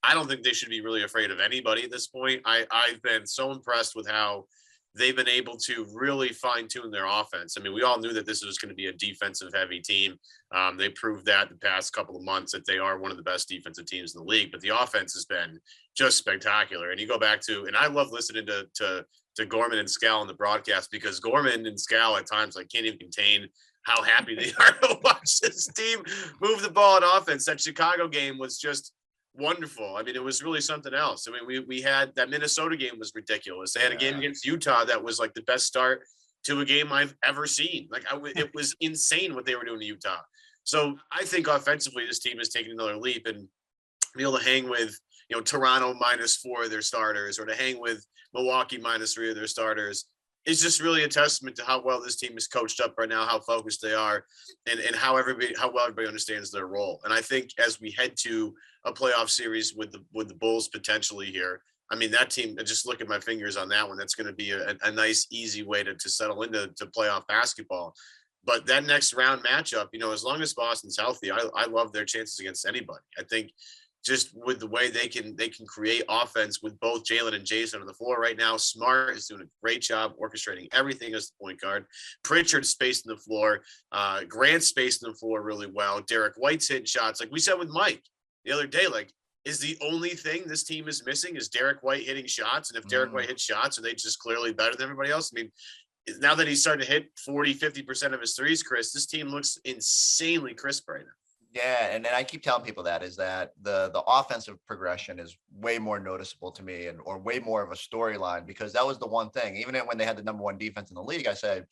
I don't think they should be really afraid of anybody at this point. I've been so impressed with how they've been able to really fine tune their offense. I mean, we all knew that this was going to be a defensive heavy team. They proved that the past couple of months that they are one of the best defensive teams in the league, but the offense has been just spectacular. And you go back to, and I love listening to Gorman and Scal on the broadcast, because Gorman and Scal at times like can't even contain how happy they are to watch this team move the ball in offense. That Chicago game was just wonderful. I mean, it was really something else. I mean, we had that Minnesota game was ridiculous. They had a game against Utah that was like the best start to a game I've ever seen. Like it was insane what they were doing to Utah. So I think offensively, this team is taking another leap, and be able to hang with, Toronto -4 of their starters, or to hang with Milwaukee -3 of their starters, is just really a testament to how well this team is coached up right now, how focused they are, and how well everybody understands their role. And I think as we head to a playoff series with the Bulls potentially here, I mean, that team, just look at my fingers on that one. That's going to be a nice, easy way to settle into playoff basketball. But that next round matchup, as long as Boston's healthy, I love their chances against anybody. I think just with the way they can create offense with both Jalen and Jason on the floor right now. Smart is doing a great job orchestrating everything as the point guard. Pritchard's spacing the floor. Grant's spacing the floor really well. Derek White's hitting shots. Like we said with Mike the other day, like, is the only thing this team is missing is Derek White hitting shots. And if Derek White hits shots, are they just clearly better than everybody else? I mean, now that he's starting to hit 40-50% of his threes, Chris, this team looks insanely crisp right now. Yeah, and I keep telling people that the offensive progression is way more noticeable to me, or way more of a storyline, because that was the one thing. Even when they had the number one defense in the league, I said,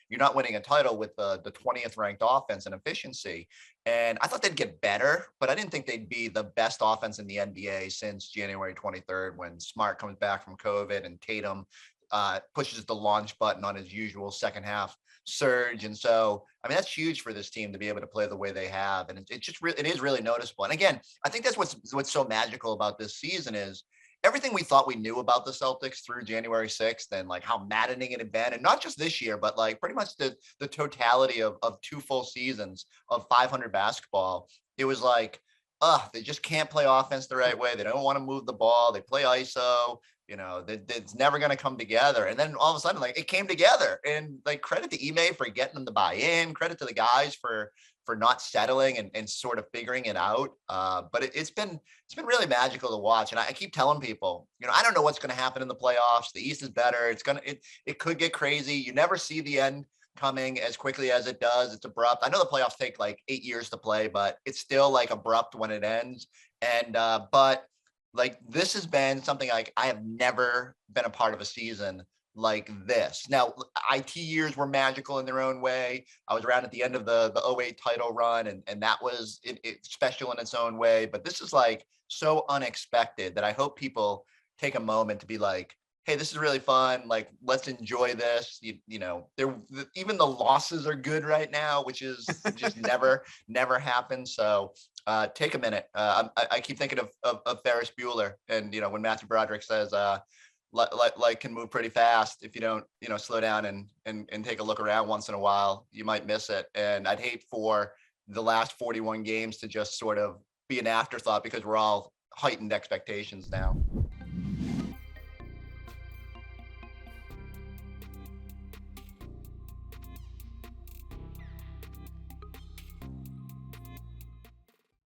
you're not winning a title with the 20th ranked offense and efficiency. And I thought they'd get better, but I didn't think they'd be the best offense in the NBA since January 23rd, when Smart comes back from COVID and Tatum pushes the launch button on his usual second half surge. And so, I mean, that's huge for this team to be able to play the way they have. And it is really noticeable. And again, I think that's what's so magical about this season is everything we thought we knew about the Celtics through January 6th, and like how maddening it had been. And not just this year, but like pretty much the totality of 2 full seasons of 500 basketball. It was like, they just can't play offense the right way. They don't want to move the ball. They play ISO. It's never going to come together. And then all of a sudden, like, it came together. And like, credit to Ime for getting them to buy in. Credit to the guys for not settling and sort of figuring it out. But it's been really magical to watch. And I keep telling people, I don't know what's going to happen in the playoffs. The East is better. It could get crazy. You never see the end coming as quickly as it does. It's abrupt. I know the playoffs take like 8 years to play, but it's still like abrupt when it ends. And but like, this has been something like I have never been a part of a season like this. Now, IT years were magical in their own way. I was around at the end of the 08 title run, and that was it special in its own way. But this is like so unexpected that I hope people take a moment to be like, hey, this is really fun. Like, let's enjoy this. Even the losses are good right now, which is just never happens. So take a minute. I keep thinking of Ferris Bueller, and when Matthew Broderick says light can move pretty fast. If you don't slow down and take a look around once in a while, you might miss it. And I'd hate for the last 41 games to just sort of be an afterthought, because we're all heightened expectations now.